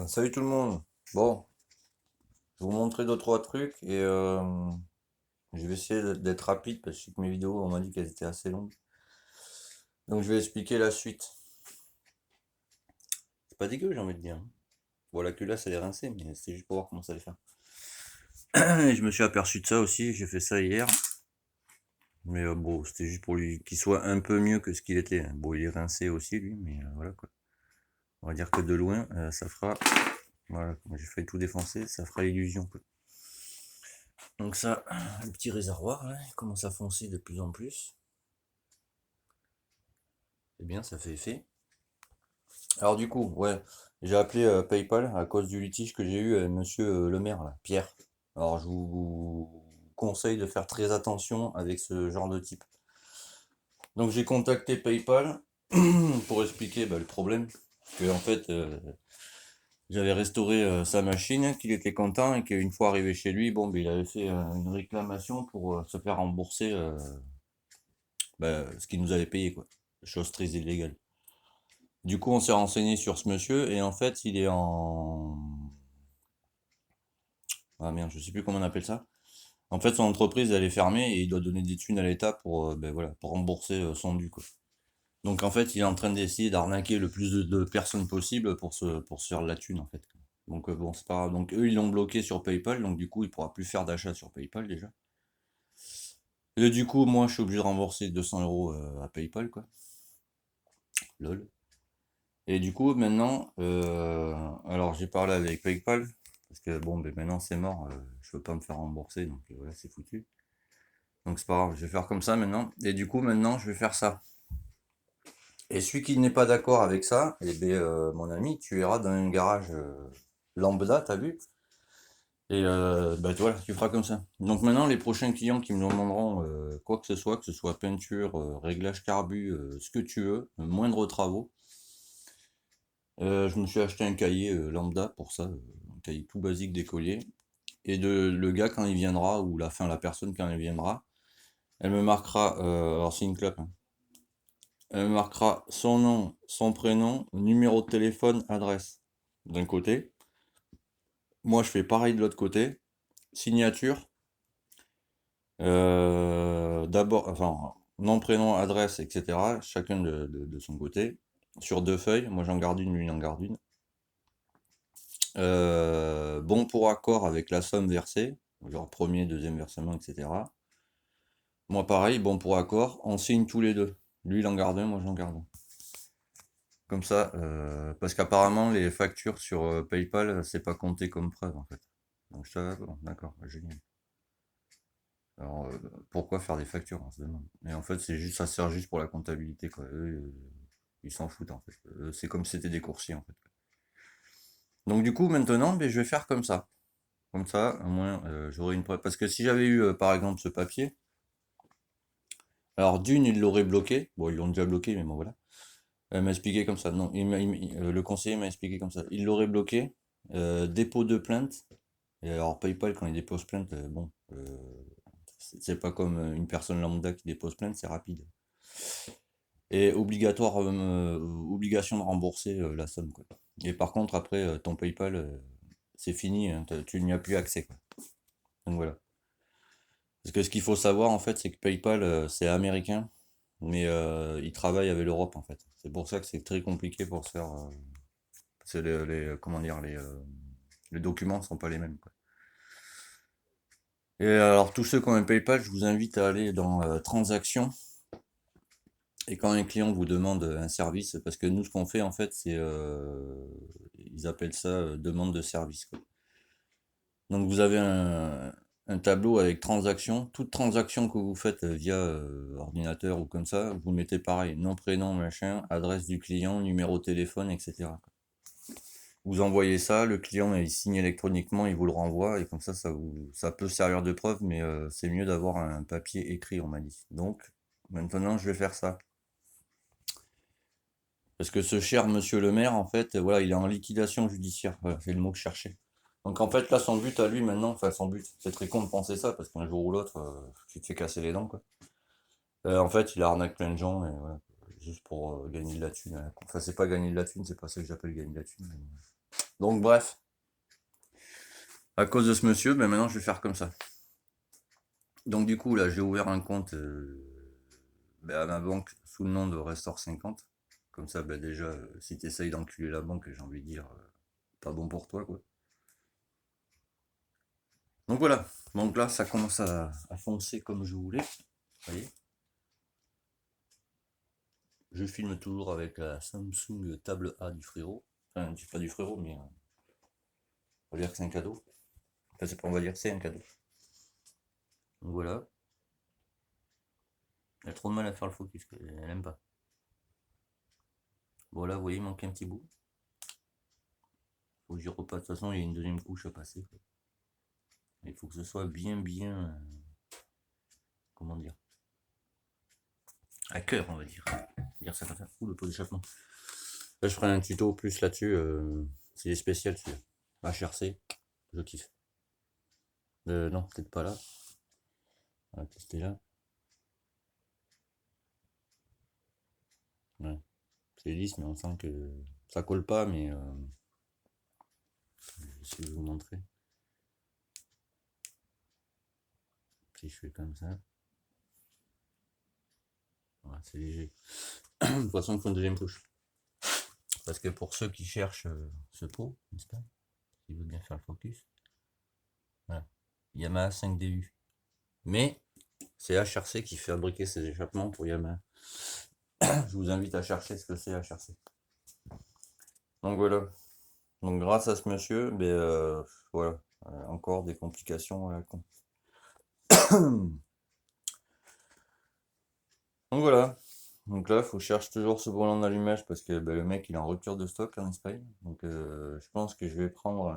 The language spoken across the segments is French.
Salut tout le monde. Bon, je vais vous montrer deux trois trucs et je vais essayer d'être rapide parce que je sais que mes vidéos on m'a dit qu'elles étaient assez longues. Donc je vais expliquer la suite. C'est pas dégueu, j'ai envie de dire. Bon, la culasse elle est rincée, mais c'était juste pour voir comment ça allait faire. Et je me suis aperçu de ça aussi, j'ai fait ça hier. Mais bon, c'était juste pour lui qu'il soit un peu mieux que ce qu'il était. Bon, il est rincé aussi lui, mais voilà quoi. On va dire que de loin, ça fera. Voilà, j'ai failli tout défoncer, ça fera illusion quoi. Donc ça, le petit réservoir là, il commence à foncer de plus en plus. C'est bien, ça fait effet. Alors du coup, ouais, j'ai appelé PayPal à cause du litige que j'ai eu avec monsieur le maire, là, Pierre. Alors je vous conseille de faire très attention avec ce genre de type. Donc j'ai contacté PayPal pour expliquer le problème. Que en fait, j'avais restauré sa machine, qu'il était content et qu'une fois arrivé chez lui, bon, il avait fait une réclamation pour se faire rembourser ce qu'il nous avait payé, quoi. Chose très illégale. Du coup, on s'est renseigné sur ce monsieur et en fait, il est en. Ah merde, je sais plus comment on appelle ça. En fait, son entreprise elle est fermée et il doit donner des thunes à l'État pour, voilà, pour rembourser son dû, quoi. Donc en fait, il est en train d'essayer d'arnaquer le plus de personnes possible pour se faire de la thune en fait. Donc bon, c'est pas grave. Donc eux, ils l'ont bloqué sur PayPal, donc du coup, il pourra plus faire d'achat sur PayPal déjà. Et du coup, moi, je suis obligé de rembourser 200 euros à PayPal, quoi. Lol. Et du coup, maintenant, alors j'ai parlé avec PayPal, parce que bon, maintenant c'est mort, je peux pas me faire rembourser, donc voilà, c'est foutu. Donc c'est pas grave, je vais faire comme ça maintenant. Et du coup, maintenant, je vais faire ça. Et celui qui n'est pas d'accord avec ça, eh bien, mon ami, tu iras dans un garage lambda, t'as vu? Et voilà, tu feras comme ça. Donc maintenant, les prochains clients qui me demanderont quoi que ce soit peinture, réglage carbu, ce que tu veux, moindre travaux, je me suis acheté un cahier lambda pour ça, un cahier tout basique d'écolier. Et le gars, quand il viendra, ou la personne quand elle viendra, elle me marquera, alors c'est une clope, hein. Elle me marquera son nom, son prénom, numéro de téléphone, adresse d'un côté. Moi, je fais pareil de l'autre côté. Signature. D'abord, enfin, nom, prénom, adresse, etc. Chacun de son côté. Sur deux feuilles. Moi, j'en garde une, lui, il en garde une. Bon pour accord avec la somme versée. Genre premier, deuxième versement, etc. Moi, pareil, bon pour accord. On signe tous les deux. Lui, il en garde un, moi, j'en garde un. Comme ça, parce qu'apparemment, les factures sur PayPal, c'est pas compté comme preuve, en fait. Donc ça, bon, d'accord, génial. Alors, pourquoi faire des factures, on se demande. Mais en fait, c'est juste, ça sert juste pour la comptabilité, quoi. Eux, ils s'en foutent, en fait. C'est comme si c'était des coursiers, en fait. Donc du coup, maintenant, je vais faire comme ça. Comme ça, au moins, j'aurai une preuve. Parce que si j'avais eu, par exemple, ce papier, alors d'une, ils l'auraient bloqué. Bon, ils l'ont déjà bloqué, mais bon, voilà. Elle m'a expliqué comme ça. Non, le conseiller m'a expliqué comme ça. Il l'aurait bloqué. Dépôt de plainte. Et alors, PayPal, quand il dépose plainte, bon, c'est pas comme une personne lambda qui dépose plainte, c'est rapide. Et obligatoire, obligation de rembourser la somme, quoi. Et par contre, après, ton PayPal, c'est fini, hein, tu n'y as plus accès, quoi. Donc voilà. Parce que ce qu'il faut savoir, en fait, c'est que PayPal, c'est américain, mais il travaille avec l'Europe, en fait. C'est pour ça que c'est très compliqué pour se faire. C'est comment dire, les documents ne sont pas les mêmes, quoi. Et alors, tous ceux qui ont un PayPal, je vous invite à aller dans Transactions. Et quand un client vous demande un service, parce que nous, ce qu'on fait, en fait, c'est. Ils appellent ça demande de service, quoi. Donc, vous avez un tableau avec transactions. Toute transaction que vous faites via ordinateur ou comme ça, vous mettez pareil, nom, prénom, machin, adresse du client, numéro de téléphone, etc. Vous envoyez ça, le client il signe électroniquement, il vous le renvoie, et comme ça peut servir de preuve, mais c'est mieux d'avoir un papier écrit, on m'a dit. Donc, maintenant, je vais faire ça. Parce que ce cher monsieur le maire, en fait, voilà, il est en liquidation judiciaire. Voilà, c'est le mot que je cherchais. Donc en fait, là, son but à lui maintenant, enfin son but, c'est très con de penser ça, parce qu'un jour ou l'autre, tu te fais casser les dents, quoi. En fait, il arnaque plein de gens, et voilà, juste pour gagner de la thune, hein. Enfin, c'est pas gagner de la thune, c'est pas ça que j'appelle gagner de la thune. Donc bref, à cause de ce monsieur, ben maintenant je vais faire comme ça. Donc du coup là j'ai ouvert un compte à ma banque sous le nom de Restore 50. Comme ça ben déjà si tu essayes d'enculer la banque, j'ai envie de dire pas bon pour toi quoi. Donc voilà, donc là ça commence à foncer comme je voulais. Vous voyez. Je filme toujours avec la Samsung Table A du frérot. Enfin, pas du frérot, mais on va dire que c'est un cadeau. Enfin, c'est pas, on va dire que c'est un cadeau. Donc voilà. Elle a trop de mal à faire le focus, elle aime pas. Voilà, vous voyez, il manque un petit bout. Faut que j'y repasse. De toute façon, il y a une deuxième couche à passer. Il faut que ce soit bien, comment dire, à cœur, on va dire. Dire ça comme ça. Ouh, le pot d'échappement. Là, je ferai un tuto plus là-dessus. C'est spécial celui-là. HRC, je kiffe. Non, peut-être pas là. On va tester là. Ouais. C'est lisse, mais on sent que ça colle pas, mais je vais essayer de vous montrer. Si je fais comme ça. Voilà, c'est léger. De toute façon, il faut une deuxième couche. Parce que pour ceux qui cherchent ce pot, n'est-ce pas, qui veut bien faire le focus, voilà. Yamaha 5DU. Mais c'est HRC qui fait fabriquer ces échappements pour Yamaha. Je vous invite à chercher ce que c'est HRC. Donc voilà. Donc grâce à ce monsieur, voilà, encore des complications à la con. Donc voilà. Donc là, il faut chercher toujours ce volant d'allumage parce que le mec il est en rupture de stock en Espagne. Donc je pense que je vais prendre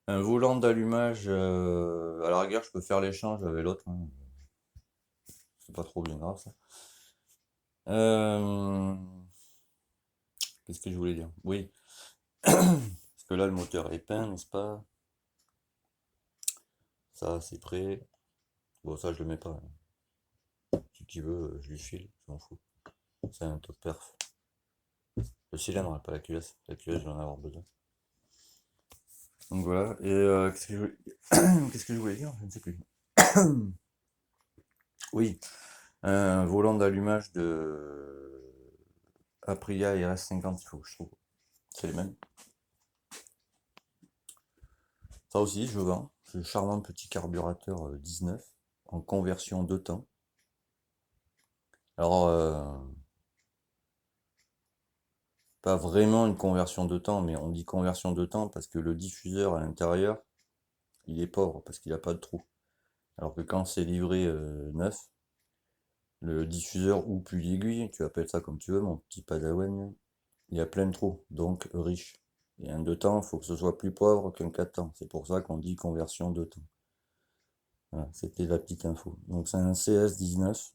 un volant d'allumage. À la rigueur, je peux faire l'échange avec l'autre, hein. C'est pas trop bien grave ça. Euh, Qu'est-ce que je voulais dire? Oui. Parce que là, le moteur est peint, n'est-ce pas? Ça, c'est prêt. Bon, ça, je le mets pas. Si tu veux, je lui file, je m'en fous. C'est un top perf. Le cylindre, pas la culasse. La culasse, je vais en avoir besoin. Donc voilà. Et qu'est-ce que je voulais... qu'est-ce que je voulais dire? Je ne sais plus. Oui. Un volant d'allumage de Aprilia RS50, il faut que je trouve. C'est les mêmes. Ça aussi, je vends. Ce charmant petit carburateur 19 en conversion 2 temps. Alors, pas vraiment une conversion de temps, mais on dit conversion de temps parce que le diffuseur à l'intérieur, il est pauvre parce qu'il n'a pas de trou. Alors que quand c'est livré neuf, le diffuseur ou puis l'aiguille, tu appelles ça comme tu veux, mon petit padawan, il y a plein de trous, donc riche. Et un 2 temps, il faut que ce soit plus pauvre qu'un 4 temps. C'est pour ça qu'on dit conversion de temps. Voilà, c'était la petite info. Donc c'est un CS19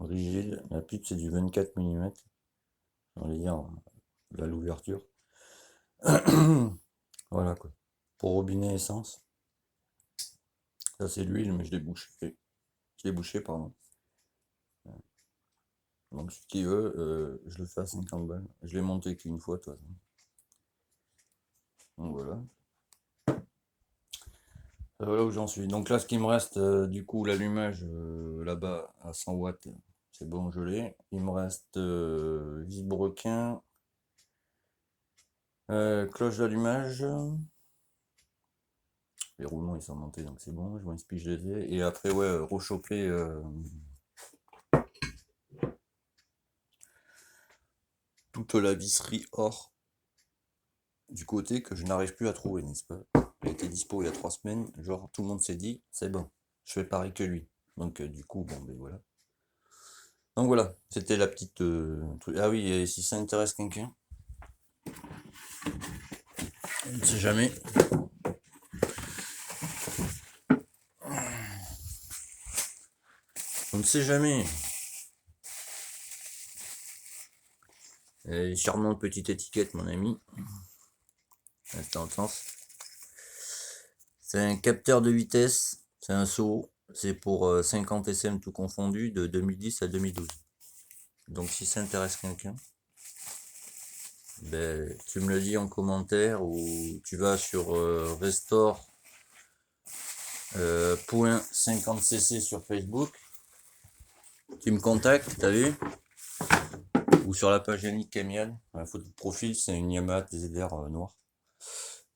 rigide. La pute c'est du 24 mm. On va dire là l'ouverture. Voilà quoi. Pour robinet essence. Ça c'est l'huile, mais je l'ai bouché. Je l'ai bouché, pardon. Donc si tu veux, je le fais à 50 balles. Je l'ai monté qu'une fois, toi. Donc voilà. Voilà où j'en suis. Donc là, ce qui me reste, du coup, l'allumage là-bas à 100 watts, c'est bon, je l'ai. Il me reste vilebrequin, cloche d'allumage. Les roulements ils sont montés donc c'est bon, je m'en inspire, je les ai. Et après, ouais, rechoper toute la visserie or du côté que je n'arrive plus à trouver, n'est-ce pas? Il était dispo il y a 3 semaines, genre tout le monde s'est dit, c'est bon, je fais pareil que lui. Donc du coup, bon, ben voilà. Donc voilà, c'était la petite truc. Ah oui, et si ça intéresse quelqu'un, on ne sait jamais. On ne sait jamais. Charmante petite étiquette, mon ami. Dans le sens. C'est un capteur de vitesse, c'est un SO, c'est pour 50 SM tout confondu de 2010 à 2012. Donc si ça intéresse quelqu'un, ben, tu me le dis en commentaire ou tu vas sur restore.50cc sur Facebook. Tu me contactes, t'as vu? Ou sur la page Yannick Camiel. La photo de profil, c'est une Yamaha TZR noire.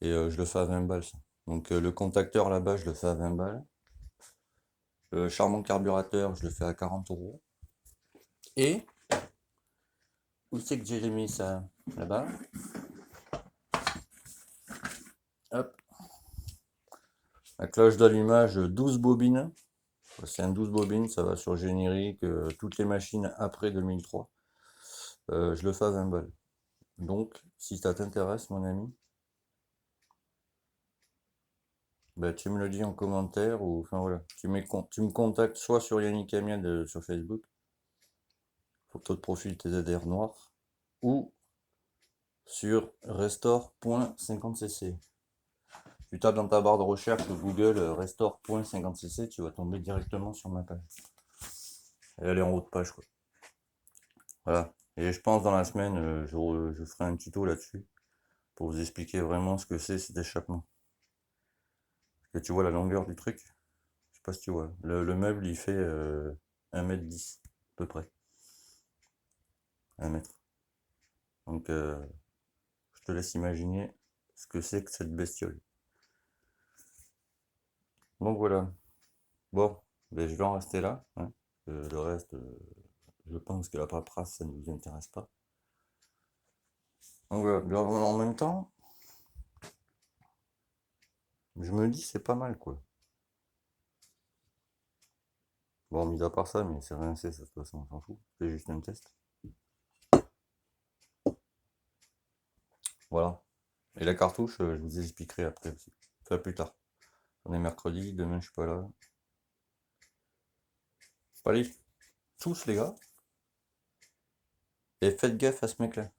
Et je le fais à 20 balles. Ça. Donc le contacteur là-bas, je le fais à 20 balles. Le charmant carburateur, je le fais à 40 euros. Et où c'est que j'ai mis ça? Là-bas. Hop. La cloche d'allumage 12 bobines. C'est un 12 bobines, ça va sur générique, toutes les machines après 2003. Je le fais à 20 balles. Donc, si ça t'intéresse, mon ami, bah, tu me le dis en commentaire ou enfin voilà, tu me contactes soit sur Yannick Amiel sur Facebook, photo de profil TZR noir, ou sur restore.50cc. Tu tapes dans ta barre de recherche Google restore.50cc, tu vas tomber directement sur ma page. Et elle est en haut de page quoi. Voilà. Et je pense dans la semaine, je ferai un tuto là-dessus pour vous expliquer vraiment ce que c'est cet échappement. Parce que tu vois la longueur du truc, je sais pas si tu vois. Le meuble il fait 1m10 à peu près. 1 mètre. Donc je te laisse imaginer ce que c'est que cette bestiole. Donc voilà. Bon, ben, je vais en rester là. Hein. Le reste, je pense que la paperasse, ça ne vous intéresse pas. Donc voilà. En même temps, je me dis c'est pas mal quoi. Bon, mis à part ça, mais c'est rien, c'est ça, de toute façon, on s'en fout. C'est juste un test. Voilà. Et la cartouche, je vous expliquerai après aussi. Enfin, plus tard. On est mercredi, demain je suis pas là. Allez, tous les gars. Et faites gaffe à ce mec-là.